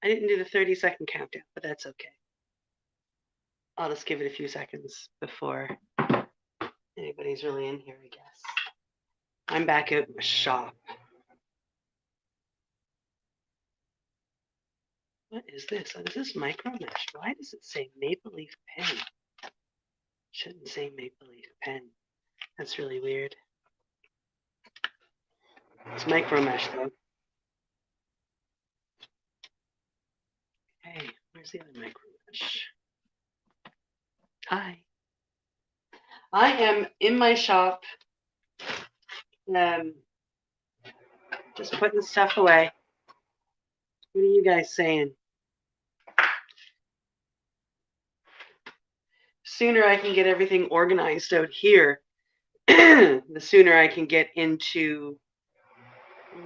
I didn't do the 30-second countdown, but that's okay. I'll just give it a few seconds before anybody's really in here, I guess. I'm back at my shop. What is this? Oh, is this micro mesh? Why does it say Maple Leaf Pen? It shouldn't say Maple Leaf Pen. That's really weird. It's micro mesh though. Hey, where's the other micro mesh? Hi. I am in my shop, just putting stuff away. What are you guys saying? Sooner I can get everything organized out here, the sooner I can get into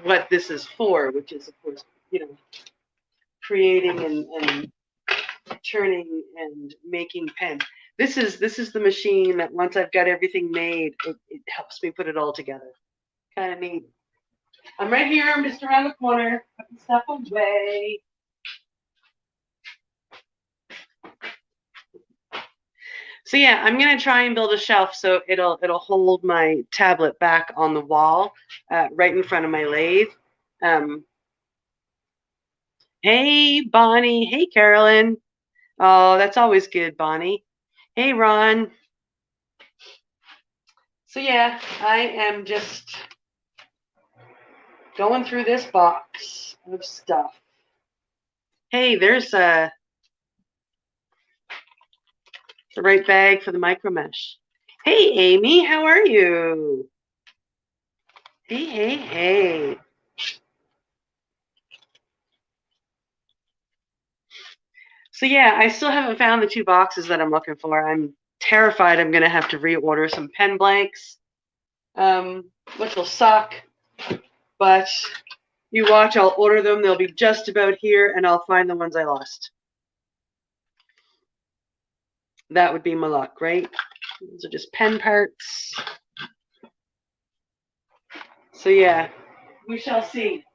what this is for, which is, of course, creating and turning and making pen. This is the machine that once I've got everything made, it helps me put it all together. Kind of neat. I'm right here. I'm just around the corner, putting stuff away. So yeah, I'm gonna try and build a shelf so it'll hold my tablet back on the wall, right in front of my lathe. Hey Bonnie, hey Carolyn. Oh, that's always good, Bonnie. Hey Ron. So yeah, I am just going through this box of stuff. Hey, there's the right bag for the micro mesh. Hey Amy, how are you? Hey. So yeah, I still haven't found the 2 boxes that I'm looking for. I'm terrified I'm gonna have to reorder some pen blanks, which will suck. But you watch, I'll order them. They'll be just about here, and I'll find the ones I lost. That would be my luck, right? These are just pen parts. So yeah, we shall see.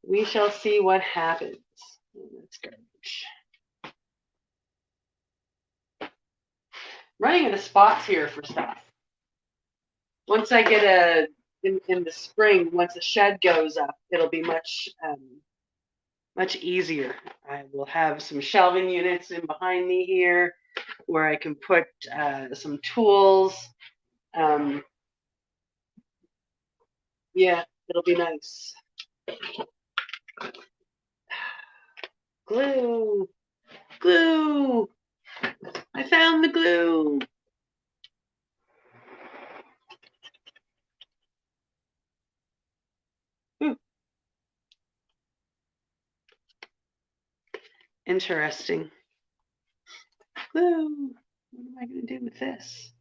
We shall see what happens. That's garbage. Running out of spots here for stuff. Once I get in the spring, once the shed goes up, it'll be much easier. I will have some shelving units in behind me here where I can put some tools. Yeah, it'll be nice. Glue. I found the glue. Interesting. Glue. What am I going to do with this?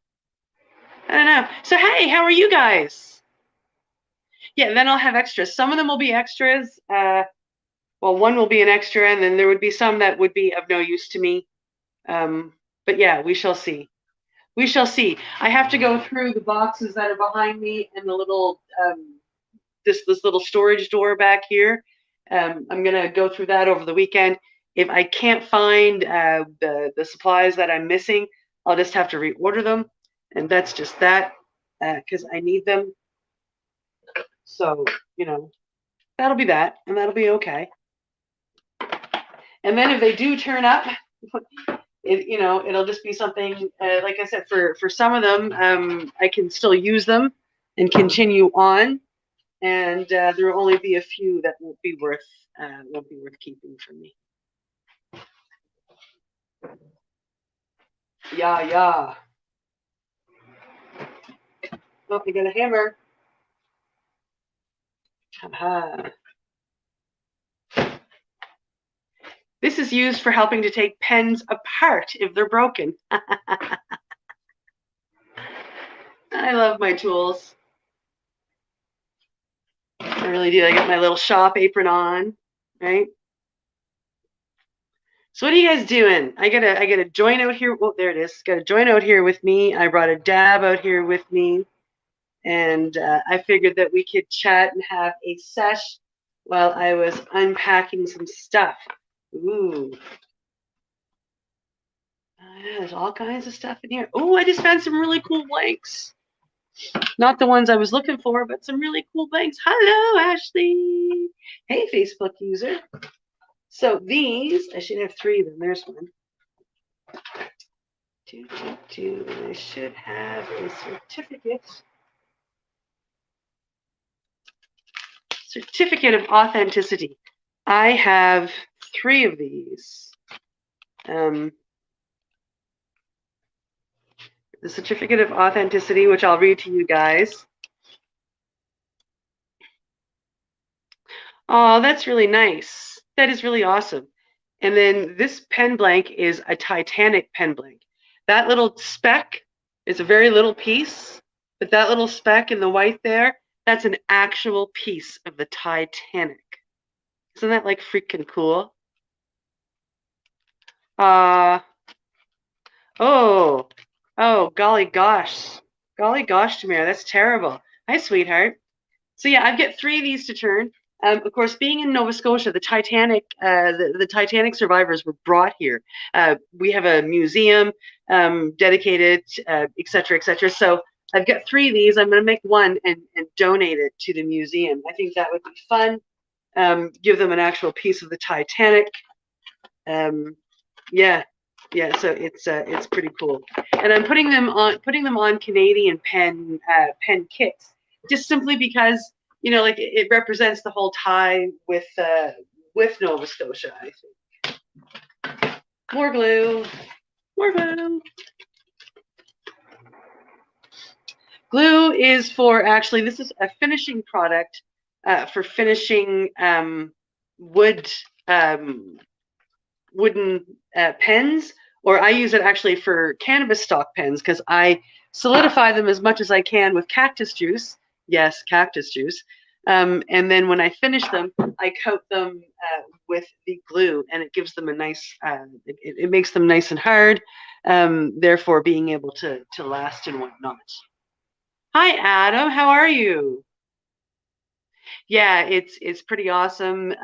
I don't know. So, hey, how are you guys? Yeah, then I'll have extras. Some of them will be extras. Well, one will be an extra, and then there would be some that would be of no use to me. But yeah, we shall see. We shall see. I have to go through the boxes that are behind me and the little this little storage door back here. I'm gonna go through that over the weekend. If I can't find the supplies that I'm missing, I'll just have to reorder them, and that's just that because I need them. So that'll be that, and that'll be okay. And then if they do turn up, it'll just be something like I said. For some of them, I can still use them and continue on, and there will only be a few that won't be worth keeping for me. Yeah. Oh, I got a hammer. Haha. This is used for helping to take pens apart if they're broken. I love my tools. I really do. I got my little shop apron on, right? So what are you guys doing? I got a joint out here. Oh, there it is. Got a joint out here with me. I brought a dab out here with me. and I figured that we could chat and have a sesh while I was unpacking some stuff. Ooh. Yeah, there's all kinds of stuff in here. Oh, I just found some really cool blanks. Not the ones I was looking for, but some really cool blanks. Hello, Ashley. Hey, Facebook user. So these, I should have 3 of them. There's one. And I should have a certificate. Certificate of authenticity. I have 3 of these. The certificate of authenticity, which I'll read to you guys. Oh, that's really nice. That is really awesome. And then this pen blank is a Titanic pen blank. That little speck is a very little piece, but that little speck in the white there, that's an actual piece of the Titanic. Isn't that like freaking cool? Oh, golly gosh. Golly gosh, Tamara, that's terrible. Hi, sweetheart. So yeah, I've got 3 of these to turn. Of course, being in Nova Scotia, the Titanic, the Titanic survivors were brought here. We have a museum dedicated, et cetera, et cetera. So I've got 3 of these. I'm going to make one and donate it to the museum. I think that would be fun. Give them an actual piece of the Titanic. Yeah, yeah. So it's pretty cool. And I'm putting them on Canadian pen kits, just simply because like it represents the whole tie with Nova Scotia. I think. More glue. More glue. Glue is for actually. This is a finishing product for finishing wood. Wooden pens, or I use it actually for cannabis stalk pens because I solidify them as much as I can with cactus juice. Yes, cactus juice. And then when I finish them, I coat them with the glue, and it gives them a nice. It makes them nice and hard, therefore being able to last and whatnot. Hi, Adam. How are you? Yeah, it's pretty awesome.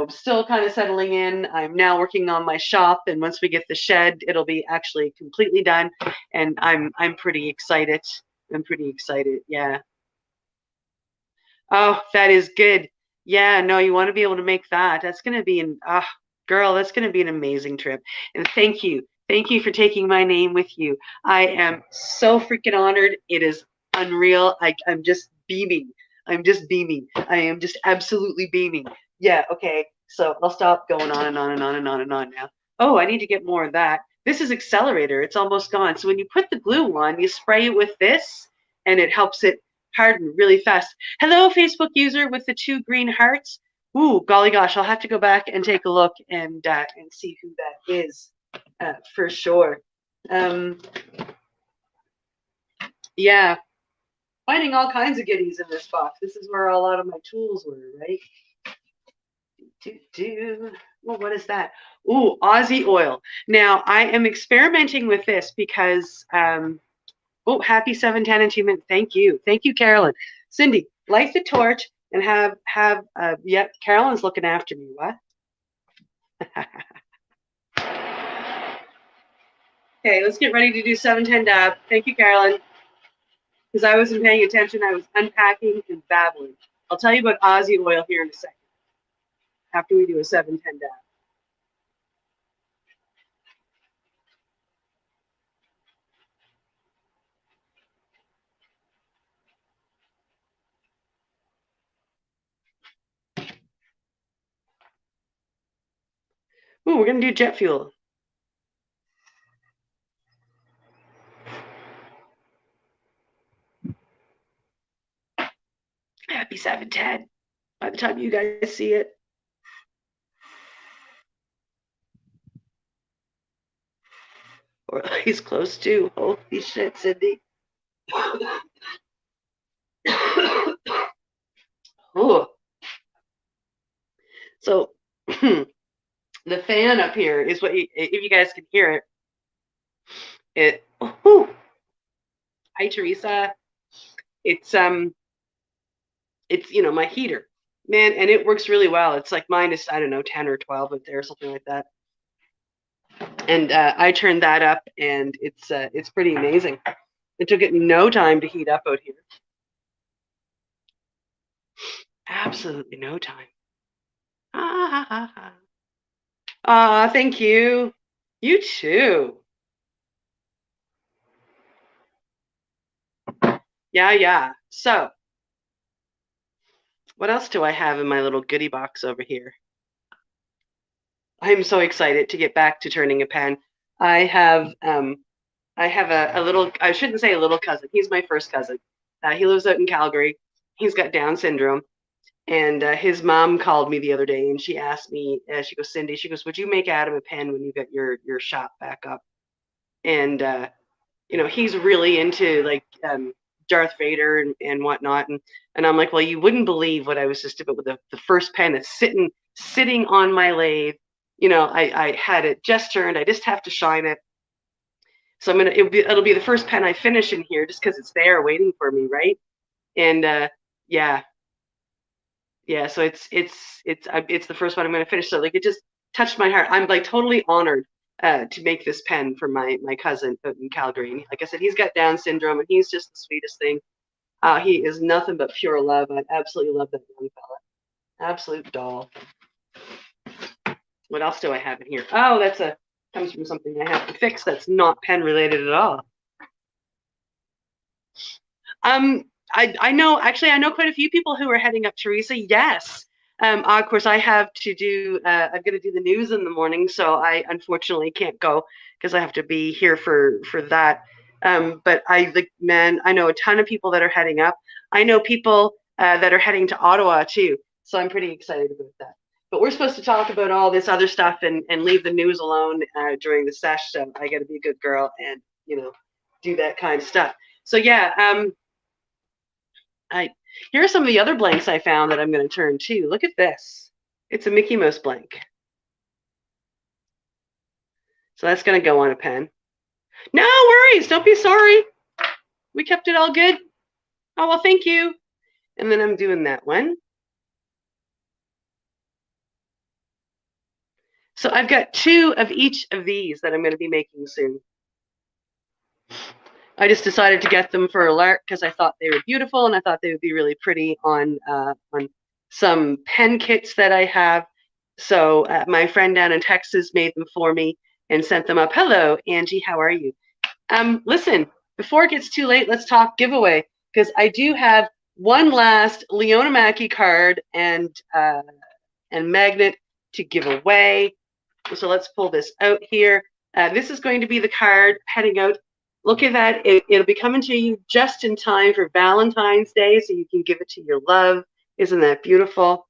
Still kind of settling in. I'm now working on my shop, and once we get the shed, it'll be actually completely done, and I'm pretty excited. I'm pretty excited. Yeah. Oh, that is good. Yeah, no, you want to be able to make that. That's going to be girl, that's going to be an amazing trip. And thank you. Thank you for taking my name with you. I am so freaking honored. It is unreal. I'm just beaming. I'm just beaming. I am just absolutely beaming. Yeah, okay. So I'll stop going on and on and on and on and on now. Oh, I need to get more of that. This is accelerator. It's almost gone. So when you put the glue on, you spray it with this, and it helps it harden really fast. Hello, Facebook user with the 2 green hearts. Ooh, golly gosh, I'll have to go back and take a look and see who that is for sure. Yeah, finding all kinds of goodies in this box. This is where a lot of my tools were, right? Well, what is that? Ooh, Aussie oil. Now, I am experimenting with this because, oh, happy 710 achievement. Thank you. Thank you, Carolyn. Cindy, light the torch and yep, Carolyn's looking after me. What? Okay, let's get ready to do 710 dab. Thank you, Carolyn. Because I wasn't paying attention, I was unpacking and babbling. I'll tell you about Aussie oil here in a second after we do a 710 dab. Ooh, we're going to do jet fuel. Happy 710 by the time you guys see it. Or he's close to. Holy shit, Cindy. Oh. So the fan up here is what if you guys can hear it. Hi, Teresa. it's my heater, man, and it works really well. It's like minus, I don't know, 10 or 12 up there, something like that. And I turned that up, and it's pretty amazing. It took it no time to heat up out here. Absolutely no time. Thank you. You too. Yeah. So, what else do I have in my little goodie box over here? I'm so excited to get back to turning a pen. I have a little, I shouldn't say a little cousin. He's my first cousin. He lives out in Calgary. He's got Down syndrome. And his mom called me the other day, and she asked me, she goes, Cindy, she goes, would you make Adam a pen when you get your shop back up? And he's really into like Darth Vader and whatnot, and I'm like, well, you wouldn't believe what I was just about with the first pen that's sitting on my lathe. I had it just turned. I just have to shine it. So it'll be the first pen I finish in here, just because it's there waiting for me, right? And yeah. So it's the first one I'm going to finish. So like it just touched my heart. I'm like totally honored to make this pen for my cousin out in Calgary. And like I said, he's got Down syndrome, and he's just the sweetest thing. He is nothing but pure love. I absolutely love that young fella. Absolute doll. What else do I have in here? Oh, comes from something I have to fix that's not pen related at all. I know quite a few people who are heading up, Teresa. Yes. Of course, I have to do. I'm going to do the news in the morning, so I unfortunately can't go because I have to be here for that. But I know a ton of people that are heading up. I know people that are heading to Ottawa too, so I'm pretty excited about that. But we're supposed to talk about all this other stuff and leave the news alone during the sesh. So I got to be a good girl and do that kind of stuff. So yeah. Here are some of the other blanks I found that I'm going to turn too. Look at this. It's a Mickey Mouse blank. So that's going to go on a pen. No worries. Don't be sorry. We kept it all good. Oh, well, thank you. And then I'm doing that one. So I've got 2 of each of these that I'm going to be making soon. I just decided to get them for a lark because I thought they were beautiful, and I thought they would be really pretty on some pen kits that I have. So my friend down in Texas made them for me and sent them up. Hello, Angie. How are you? Listen, before it gets too late, let's talk giveaway, because I do have one last Leona Mackey card and magnet to give away. So let's pull this out here. This is going to be the card heading out. Look at that. It'll be coming to you just in time for Valentine's Day, so you can give it to your love. Isn't that beautiful?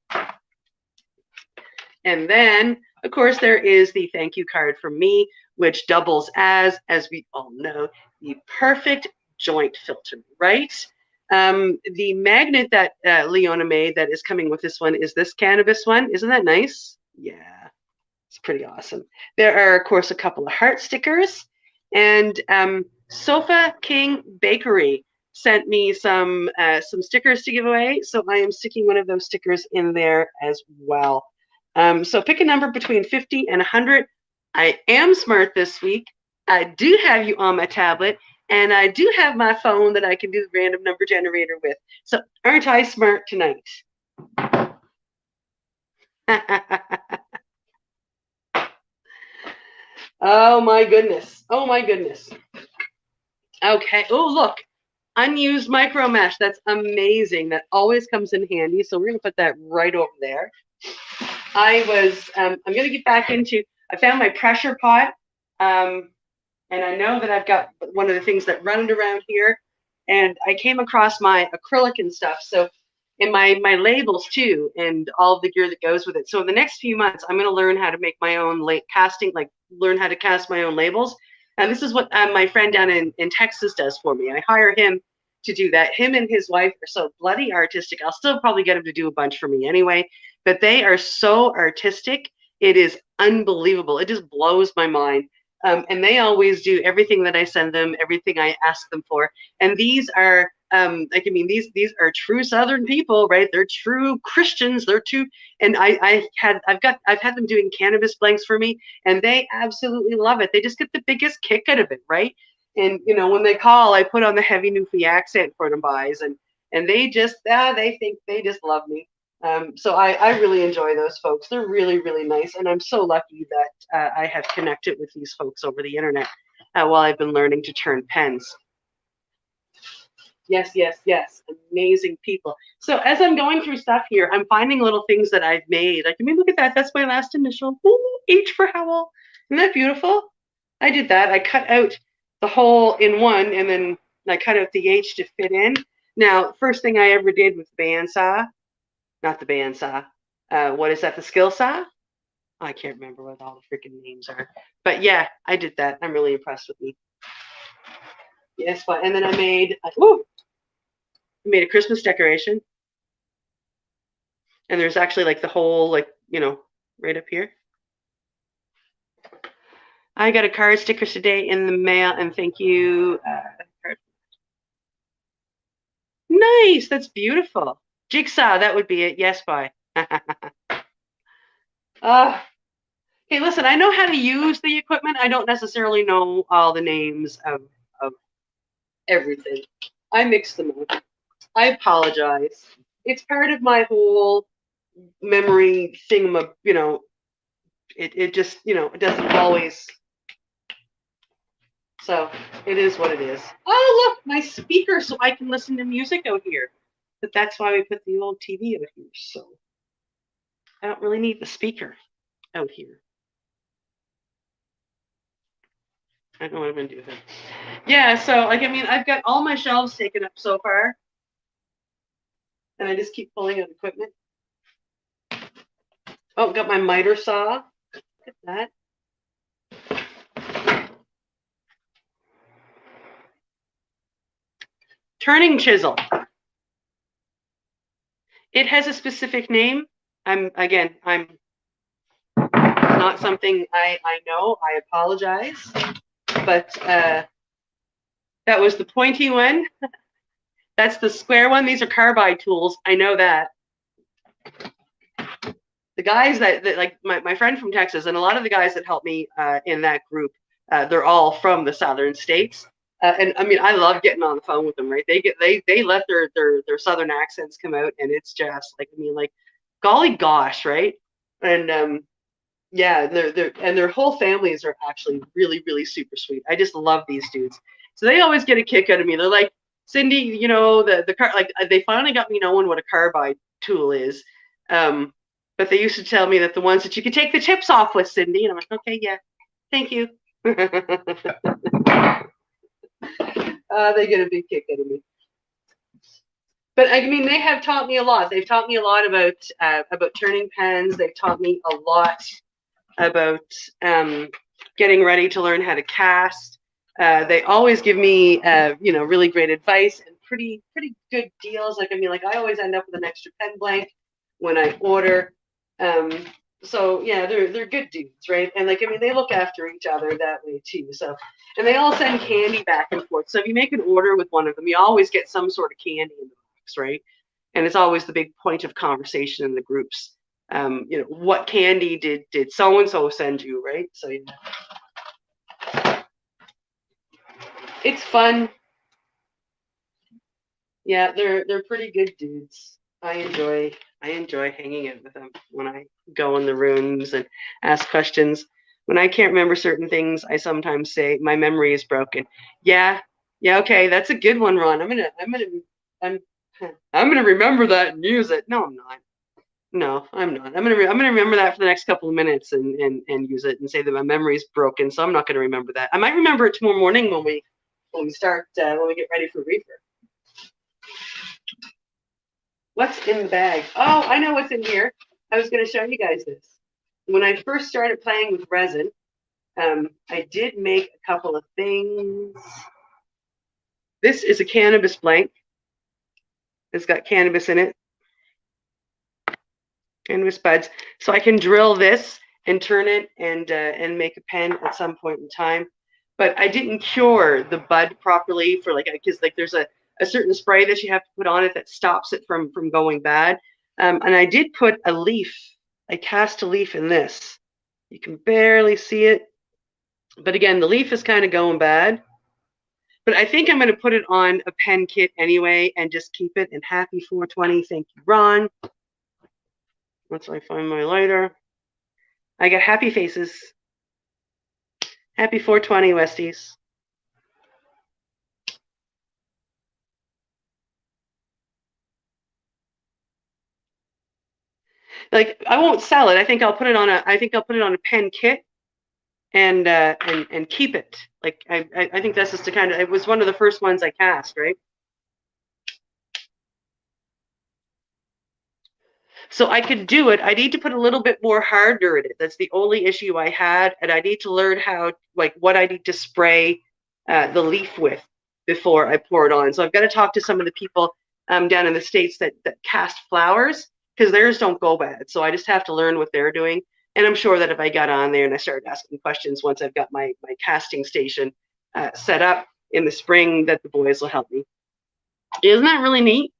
And then, of course, there is the thank you card from me, which doubles as we all know, the perfect joint filter, right? The magnet that Leona made that is coming with this one is this cannabis one. Isn't that nice? Yeah, it's pretty awesome. There are, of course, a couple of heart stickers, and Sofa King Bakery sent me some stickers to give away, so I am sticking one of those stickers in there as well. So pick a number between 50 and 100. I am smart this week. I do have you on my tablet, and I do have my phone that I can do the random number generator with. So aren't I smart tonight? Oh my goodness. Oh my goodness. Okay. Oh, look. Unused micro mesh. That's amazing. That always comes in handy. So we're going to put that right over there. I'm going to get back into, I found my pressure pot. And I know that I've got one of the things that run around here. And I came across my acrylic and stuff. So in my labels too, and all the gear that goes with it. So in the next few months, I'm going to learn how to make my own casting, like learn how to cast my own labels. And this is what my friend down in Texas does for me. I hire him to do that. Him and his wife are so bloody artistic. I'll still probably get him to do a bunch for me anyway, but they are so artistic. It is unbelievable. It just blows my mind. And they always do everything that I send them, everything I ask them for. And these are like, I mean, these are true Southern people, right? They're true Christians. They're true, and I've had them doing cannabis blanks for me, and they absolutely love it. They just get the biggest kick out of it, right? And when they call, I put on the heavy Newfie accent for them, guys, and they just they think they just love me. So I really enjoy those folks. They're really, really nice, and I'm so lucky that I have connected with these folks over the internet while I've been learning to turn pens. Yes, yes, yes. Amazing people. So as I'm going through stuff here, I'm finding little things that I've made. Like, I mean, look at that. That's my last initial. Ooh, H for Howell. Isn't that beautiful? I did that. I cut out the hole in one, and then I cut out the H to fit in. Now, first thing I ever did with the bandsaw, not the bandsaw. What is that? The skill saw? I can't remember what all the freaking names are. But yeah, I did that. I'm really impressed with me. Yes, but and then I made a Christmas decoration. And there's actually like the whole, like, right up here. I got a card sticker today in the mail, and thank you. Nice, that's beautiful. Jigsaw, that would be it. Yes, bye. Hey, listen, I know how to use the equipment. I don't necessarily know all the names of everything. I mix them up. I apologize. It's part of my whole memory thingama, it just, it doesn't always. So it is what it is. Oh, look, my speaker, so I can listen to music out here. But that's why we put the old TV out here. So I don't really need the speaker out here. I don't know what I'm going to do with it. Yeah, so, like, I mean, I've got all my shelves taken up so far. And I just keep pulling out equipment. Oh, got my miter saw. Look at that. Turning chisel. It has a specific name. I'm not something I know. I apologize. But that was the pointy one. That's the square one. These are carbide tools. I know that. The guys that like my friend from Texas, and a lot of the guys that help me in that group, they're all from the southern states. And I mean, I love getting on the phone with them, right? They let their southern accents come out, and it's just like, I mean, like, golly gosh, right? And yeah, their whole families are actually really, really super sweet. I just love these dudes. So they always get a kick out of me. They're like, Cindy, the car, like, they finally got me knowing what a carbide tool is. But they used to tell me that the ones that you could take the tips off with, Cindy, and I'm like, okay, yeah, thank you. They get a big kick out of me. But I mean, they have taught me a lot. They've taught me a lot about turning pens. They've taught me a lot about getting ready to learn how to cast. They always give me really great advice and pretty good deals. Like, I mean, like, I always end up with an extra pen blank when I order. So yeah, they're good dudes, right? And, like, I mean, they look after each other that way too. So, and they all send candy back and forth. So if you make an order with one of them, you always get some sort of candy in the box, right? And it's always the big point of conversation in the groups. What candy did so and so send you, right? So yeah, it's fun. Yeah, they're pretty good dudes. I enjoy hanging out with them when I go in the rooms and ask questions. When I can't remember certain things, I sometimes say my memory is broken. Yeah, okay, that's a good one, Ron. I'm gonna remember that and use it. No, I'm not. No, I'm not. I'm gonna remember that for the next couple of minutes and use it and say that my memory is broken. So I'm not gonna remember that. I might remember it tomorrow morning when we start when we get ready for reefer. What's in the bag? Oh, I know what's in here. I was going to show you guys this. When I first started playing with resin, I did make a couple of things. This is a cannabis blank. It's got cannabis in it. Cannabis buds. So I can drill this and turn it and make a pen at some point in time. But I didn't cure the bud properly for, like, because, like, there's a a certain spray that you have to put on it that stops it from going bad. And I did put a leaf. I cast a leaf in this. You can barely see it, but again, the leaf is kind of going bad. But I think I'm going to put it on a pen kit anyway and just keep it. And happy 420. Thank you, Ron. Once I find my lighter. I got happy faces. Happy 420, Westies. Like, I won't sell it. I think I'll put it on a pen kit and keep it. Like, I think that's just the kind of, it was one of the first ones I cast, right? So I could do it. I need to put a little bit more hardener in it. That's the only issue I had. And I need to learn how, like, what I need to spray the leaf with before I pour it on. So I've got to talk to some of the people down in the States that cast flowers, because theirs don't go bad. So I just have to learn what they're doing. And I'm sure that if I got on there and I started asking questions once I've got my casting station set up in the spring, that the boys will help me. Isn't that really neat?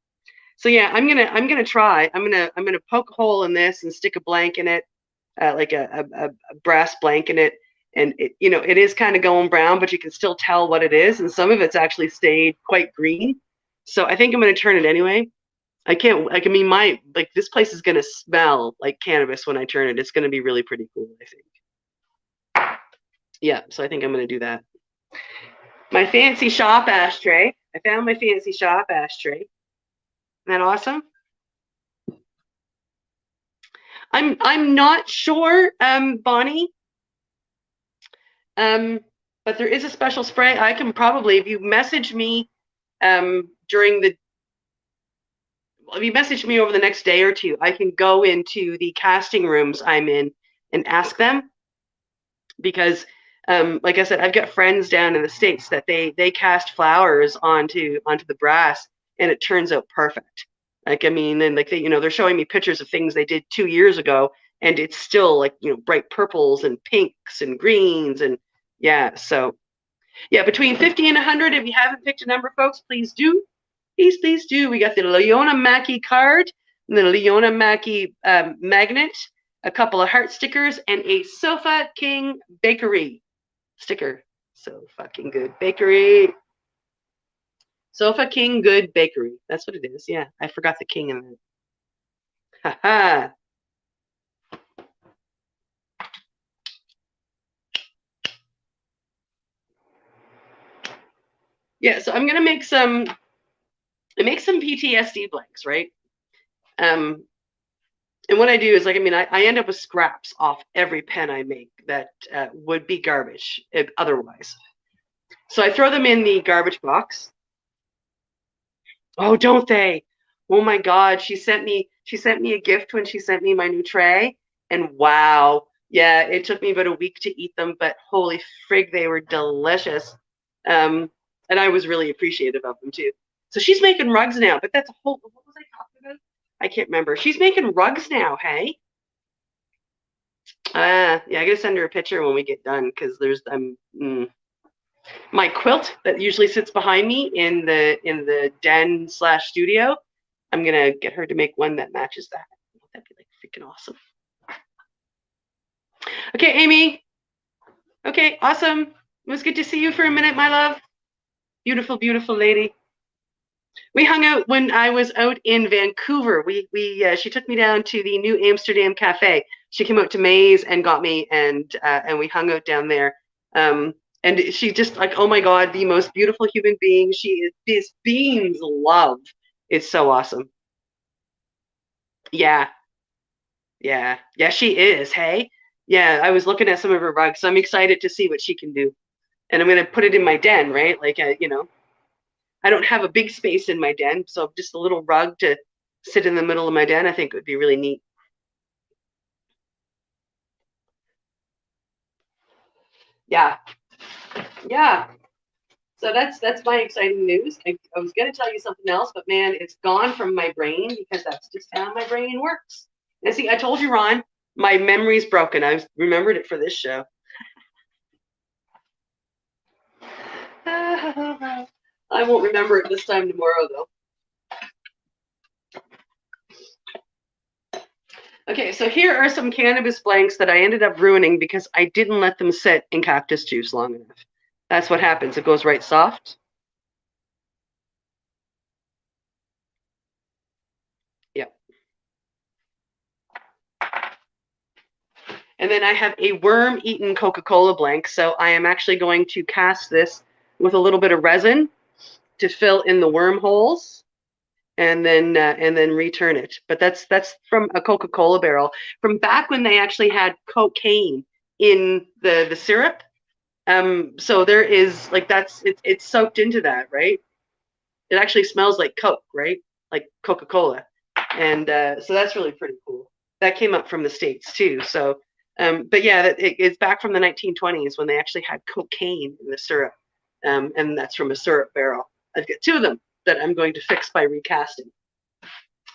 So yeah, I'm gonna try. I'm gonna poke a hole in this and stick a blank in it, like a brass blank in it, and it is kind of going brown, but you can still tell what it is, and some of it's actually stayed quite green. So I think I'm gonna turn it anyway. I can't. Like, I mean, this place is gonna smell like cannabis when I turn it. It's gonna be really pretty cool, I think. Yeah, so I think I'm gonna do that. My fancy shop ashtray. I found my fancy shop ashtray. Isn't that awesome? I'm not sure, Bonnie. But there is a special spray. I can probably, if you message me if you message me over the next day or two, I can go into the casting rooms I'm in and ask them, because like I said, I've got friends down in the States that they cast flowers onto the brass, and it turns out perfect. Like, I mean, and like they're showing me pictures of things they did 2 years ago, and it's still like, bright purples and pinks and greens, and yeah. So yeah, between 50 and 100. If you haven't picked a number, folks, please do. Please do. We got the Leona Mackey card, and the Leona Mackey magnet, a couple of heart stickers, and a Sofa King Bakery sticker. So fucking good bakery. Sofa King Good Bakery. That's what it is. Yeah, I forgot the king in there. Haha. Yeah, so I'm gonna make some PTSD blanks, right? And what I do is, like, I mean, I end up with scraps off every pen I make that would be garbage otherwise. So I throw them in the garbage box. Oh, don't they? Oh my God, she sent me a gift when she sent me my new tray, and wow, yeah, it took me about a week to eat them, but holy frig, they were delicious. And I was really appreciative of them too. So she's making rugs now, but that's a whole, what was I talking about? I can't remember. She's making rugs now, hey? Yeah, I gotta send her a picture when we get done, because there's my quilt that usually sits behind me in the den / studio. I'm gonna get her to make one that matches that. That'd be like freaking awesome. Okay, Amy. Okay, awesome. It was good to see you for a minute, my love. Beautiful, beautiful lady. We hung out when I was out in Vancouver. She took me down to the New Amsterdam Cafe. She came out to Maze and got me, and we hung out down there. And she just, like, oh my God, the most beautiful human being. She is this being's love. It's so awesome. Yeah, yeah, she is. Hey, yeah, I was looking at some of her rugs, so I'm excited to see what she can do. And I'm gonna put it in my den, right? Like, I don't have a big space in my den, so just a little rug to sit in the middle of my den, I think would be really neat. Yeah, yeah. So that's my exciting news. I was going to tell you something else, but man, it's gone from my brain, because that's just how my brain works. And see, I told you, Ron, my memory's broken. I've remembered it for this show. I won't remember it this time tomorrow, though. Okay, so here are some cannabis blanks that I ended up ruining because I didn't let them sit in cactus juice long enough. That's what happens. It goes right soft. Yep. And then I have a worm-eaten Coca-Cola blank. So I am actually going to cast this with a little bit of resin to fill in the wormholes and then return it. But that's from a Coca-Cola barrel from back when they actually had cocaine in the syrup. So there is like it's soaked into that, right? It actually smells like Coke, right? Like Coca-Cola, and so that's really pretty cool. That came up from the States too. So, but yeah, it's back from the 1920s when they actually had cocaine in the syrup, and that's from a syrup barrel. I've got two of them that I'm going to fix by recasting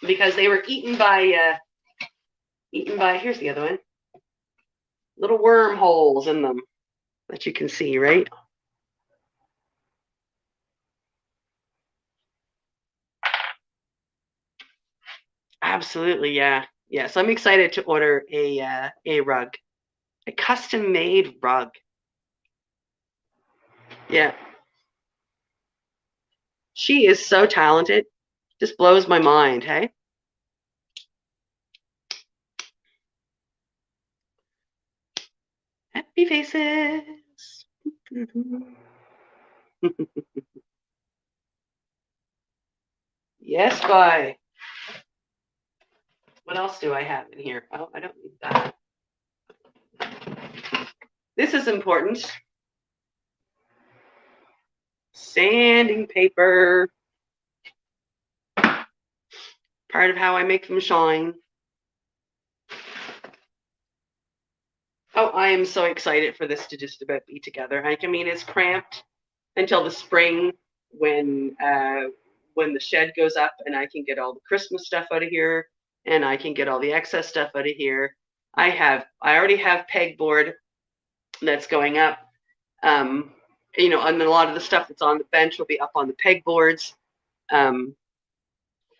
because they were eaten by. Here's the other one. Little wormholes in them that you can see, right? Absolutely, yeah. Yeah, so I'm excited to order a rug, a custom made rug. Yeah. She is so talented. Just blows my mind, hey? Happy faces. Yes, bye. What else do I have in here? Oh, I don't need that. This is important. Sanding paper. Part of how I make them shine. Oh, I am so excited for this to just about be together. I mean, it's cramped until the spring when the shed goes up and I can get all the Christmas stuff out of here and I can get all the excess stuff out of here. I already have pegboard that's going up. And a lot of the stuff that's on the bench will be up on the pegboards. Um,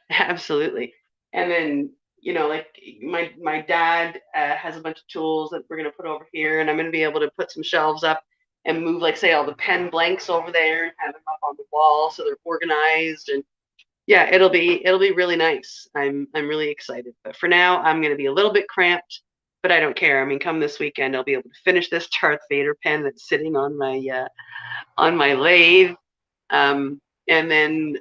absolutely. And then like my dad has a bunch of tools that we're gonna put over here, and I'm gonna be able to put some shelves up and move, like, say, all the pen blanks over there and have them up on the wall so they're organized. And yeah, it'll be really nice. I'm really excited. But for now, I'm gonna be a little bit cramped, but I don't care. I mean, come this weekend, I'll be able to finish this Darth Vader pen that's sitting on my lathe, and then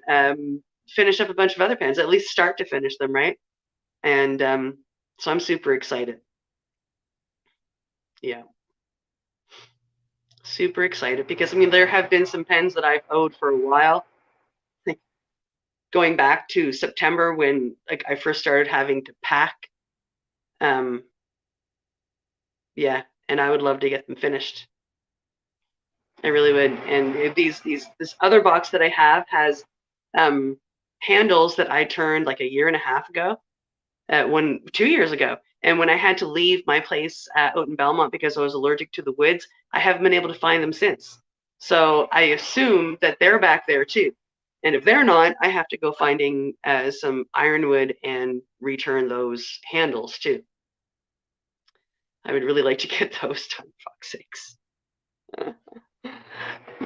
finish up a bunch of other pens. At least start to finish them, right? And so I'm super excited. Yeah, super excited because I mean there have been some pens that I've owed for a while, like going back to September when like I first started having to pack. Um, yeah, and I would love to get them finished. I really would. And this other box that I have has um, handles that I turned like a year and a half ago, 2 years ago. And when I had to leave my place out in Belmont because I was allergic to the woods, I haven't been able to find them since. So I assume that they're back there too. And if they're not, I have to go finding some ironwood and return those handles too. I would really like to get those done, for fuck's sakes.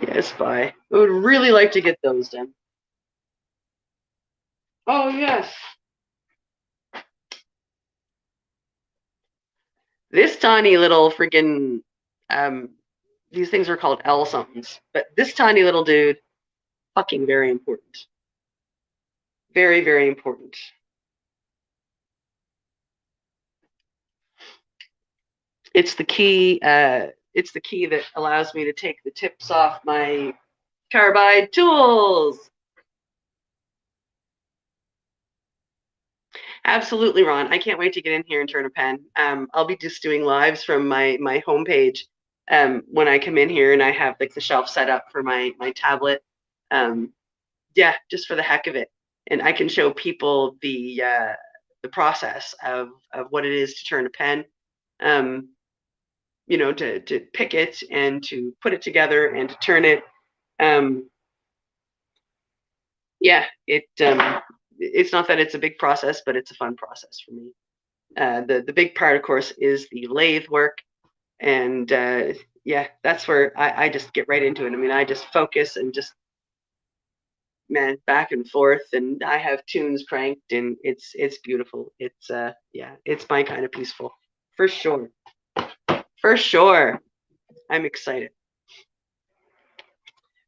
Yes, bye. I would really like to get those done. Oh, yes. This tiny little freaking um, these things are called L somethings, but this tiny little dude, fucking very important. Very, very important. It's the key. It's the key that allows me to take the tips off my carbide tools. Absolutely, Ron. I can't wait to get in here and turn a pen. I'll be just doing lives from my homepage when I come in here, and I have like the shelf set up for my tablet. Um, yeah, just for the heck of it, and I can show people the process of what it is to turn a pen. Um, to pick it and to put it together and to turn it. Um, yeah, it's not that it's a big process, but it's a fun process for me. The big part, of course, is the lathe work, and yeah, that's where I just get right into it. I mean, I just focus and just, man, back and forth, and I have tunes cranked, and it's beautiful. It's yeah, it's my kind of peaceful, for sure, for sure. I'm excited.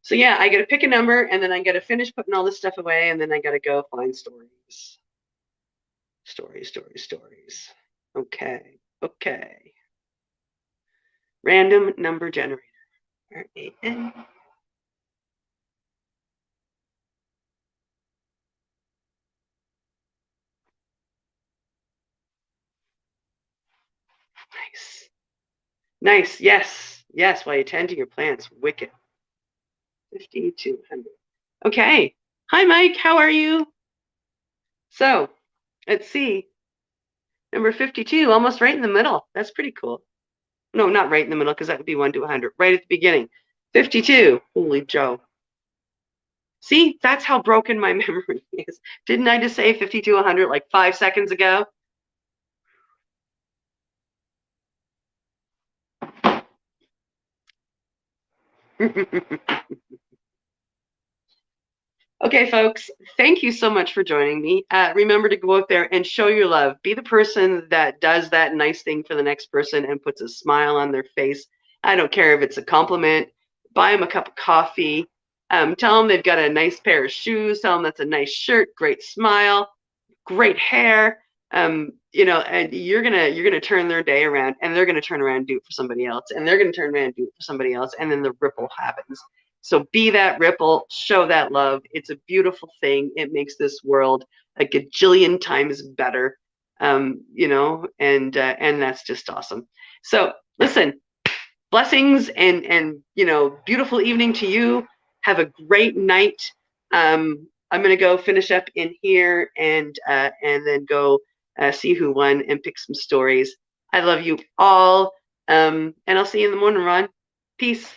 So yeah, I got to pick a number, and then I got to finish putting all this stuff away, and then I got to go find stories. Stories. Okay, okay. Random number generator. R-A-N. Nice. Nice. Yes. Yes. While you tend to your plants. Wicked. 5,200. Okay. Hi, Mike. How are you? So let's see. Number 52, almost right in the middle. That's pretty cool. No, not right in the middle, because that would be 1 to 100. Right at the beginning. 52. Holy Joe. See, that's how broken my memory is. Didn't I just say 50 to 100 like 5 seconds ago? Okay, folks, thank you so much for joining me. Remember to go out there and show your love. Be the person that does that nice thing for the next person and puts a smile on their face. I don't care if it's a compliment. Buy them a cup of coffee. Tell them they've got a nice pair of shoes. Tell them that's a nice shirt, great smile, great hair. You know, and you're gonna turn their day around, and they're gonna turn around and do it for somebody else, and they're gonna turn around and do it for somebody else, and then the ripple happens. So be that ripple, show that love. It's a beautiful thing. It makes this world a gajillion times better. You know, and that's just awesome. So listen, blessings and you know, beautiful evening to you. Have a great night. I'm gonna go finish up in here and then go see who won and pick some stories. I love you all. And I'll see you in the morning, Ron. Peace.